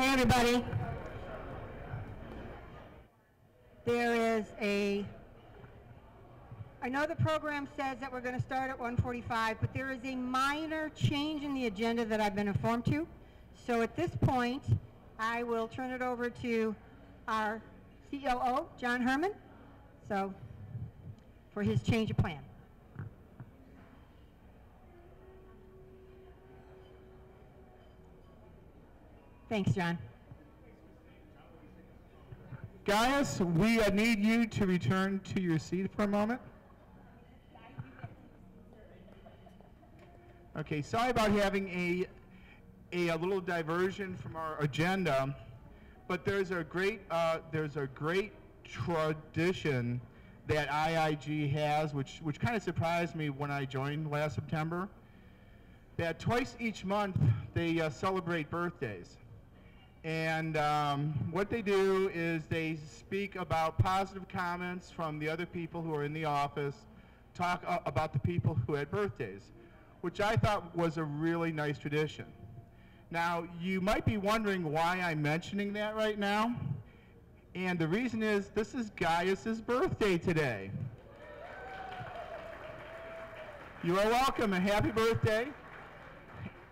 Hi, everybody. I know the program says that we're going to start at 1:45, but there is a minor change in the agenda that I've been informed to. So at this point, I will turn it over to our COO, John Herman, for his change of plan. Thanks, John. Gaius, we need you to return to your seat for a moment. Okay, sorry about having a little diversion from our agenda, but there's a great tradition that IIG has, which kind of surprised me when I joined last September. That twice each month they celebrate birthdays. And what they do is they speak about positive comments from the other people who are in the office, talk about the people who had birthdays, which I thought was a really nice tradition. Now, you might be wondering why I'm mentioning that right now. And the reason is this is Gaius's birthday today. You are welcome and happy birthday.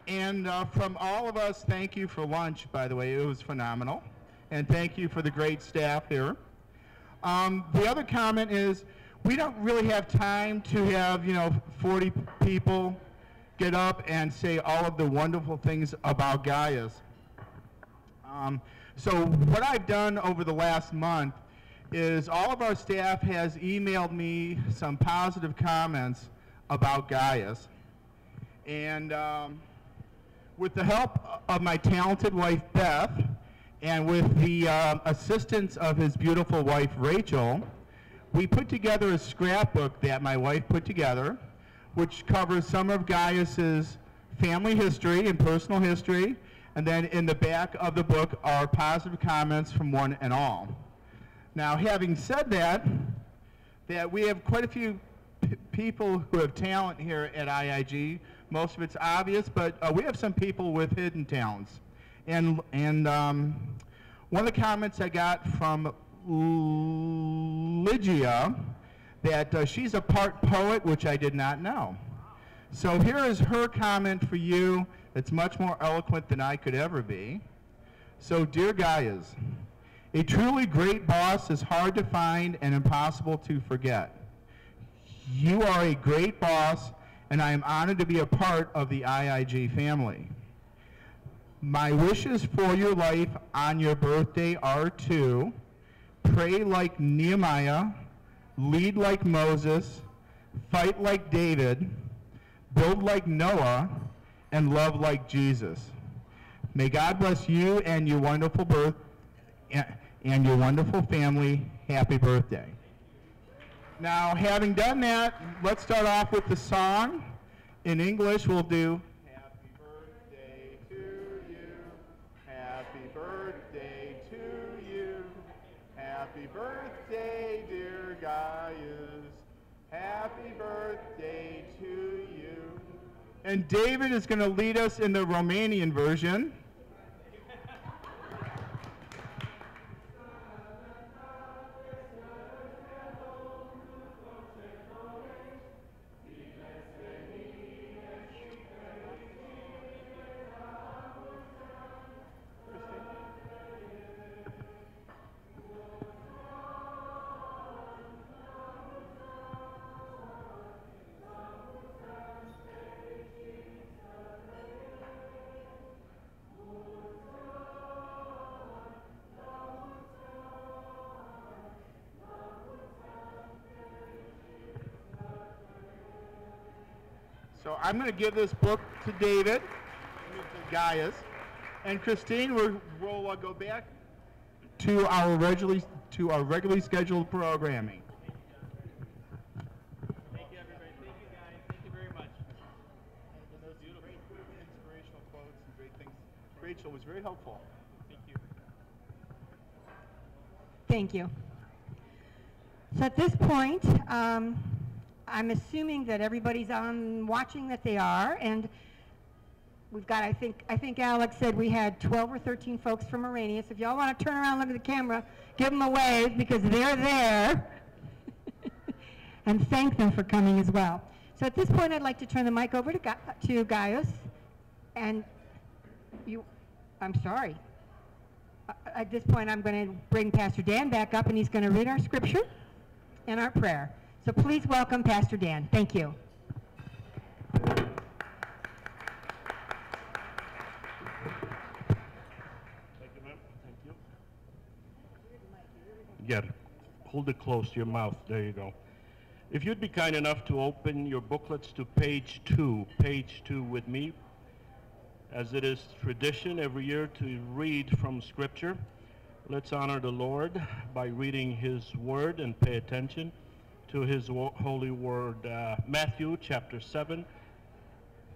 And from all of us, thank you for lunch, by the way. It was phenomenal. And thank you for the great staff here. The other comment is we don't really have time to have, 40 people get up and say all of the wonderful things about Gaius. So what I've done over the last month is all of our staff has emailed me some positive comments about Gaius. And with the help of my talented wife, Beth, and with the assistance of his beautiful wife, Rachel, we put together a scrapbook that my wife put together, which covers some of Gaius's family history and personal history, and then in the back of the book are positive comments from one and all. Now, having said that we have quite a few people who have talent here at IIG. Most of it's obvious, but we have some people with hidden talents. And one of the comments I got from Lygia, that she's a part poet, which I did not know. So here is her comment for you. It's much more eloquent than I could ever be. So, dear Gaius, a truly great boss is hard to find and impossible to forget. You are a great boss, and I am honored to be a part of the IIG family. My wishes for your life on your birthday are to pray like Nehemiah, lead like Moses, fight like David, build like Noah, and love like Jesus. May God bless you and your wonderful and your wonderful family. Happy birthday. Now, having done that, let's start off with the song. In English, we'll do Happy Birthday to you, Happy Birthday to you, Happy Birthday, dear Gaius, Happy Birthday to you. And David is going to lead us in the Romanian version. So I'm going to give this book to David, to Gaius, and Christine, we'll go back to our regularly scheduled programming. Thank you, everybody. Thank you, guys. Thank you very much. And those beautiful, inspirational quotes and great things. Rachel was very helpful. Thank you. Thank you. So at this point, I'm assuming that everybody's on watching, that they are, and we've got, I think Alex said we had 12 or 13 folks from Arania. So if y'all want to turn around, look at the camera, give them a wave because they're there. And thank them for coming as well. So at this point, I'd like to turn the mic over to Gaius. And I'm sorry. At this point, I'm going to bring Pastor Dan back up, and he's going to read our scripture and our prayer. So please welcome Pastor Dan. Thank you. Thank you, ma'am. Thank you. Yeah, hold it close to your mouth. There you go. If you'd be kind enough to open your booklets to page 2 with me, as it is tradition every year to read from Scripture. Let's honor the Lord by reading His Word and pay attention to His holy Word. Matthew chapter 7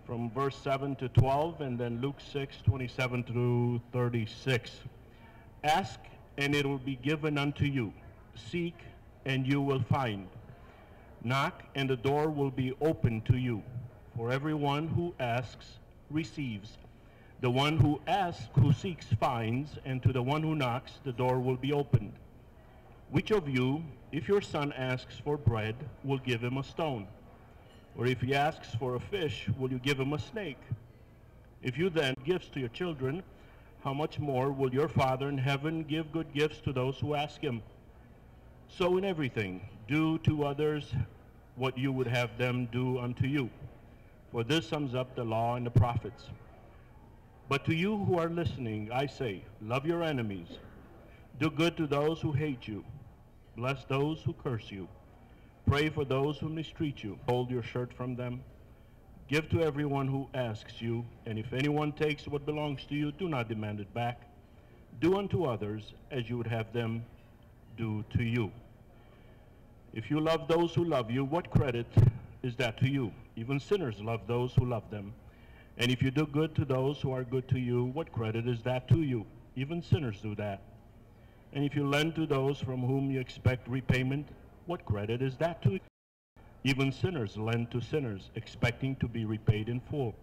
from verse 7 to 12, and then Luke 6, 27 through 36. Ask, and it will be given unto you. Seek, and you will find. Knock, and the door will be opened to you. For everyone who asks receives. The one who asks, who seeks, finds, and to the one who knocks, the door will be opened. Which of you, if your son asks for bread, will give him a stone? Or if he asks for a fish, will you give him a snake? If you then give gifts to your children, how much more will your Father in heaven give good gifts to those who ask him? So in everything, do to others what you would have them do unto you. For this sums up the law and the prophets. But to you who are listening, I say, love your enemies. Do good to those who hate you. Bless those who curse you. Pray for those who mistreat you. Hold your shirt from them. Give to everyone who asks you, and if anyone takes what belongs to you, do not demand it back. Do unto others as you would have them do to you. If you love those who love you, what credit is that to you? Even sinners love those who love them. And if you do good to those who are good to you, what credit is that to you? Even sinners do that. And if you lend to those from whom you expect repayment, what credit is that to you? Even sinners lend to sinners, expecting to be repaid in full.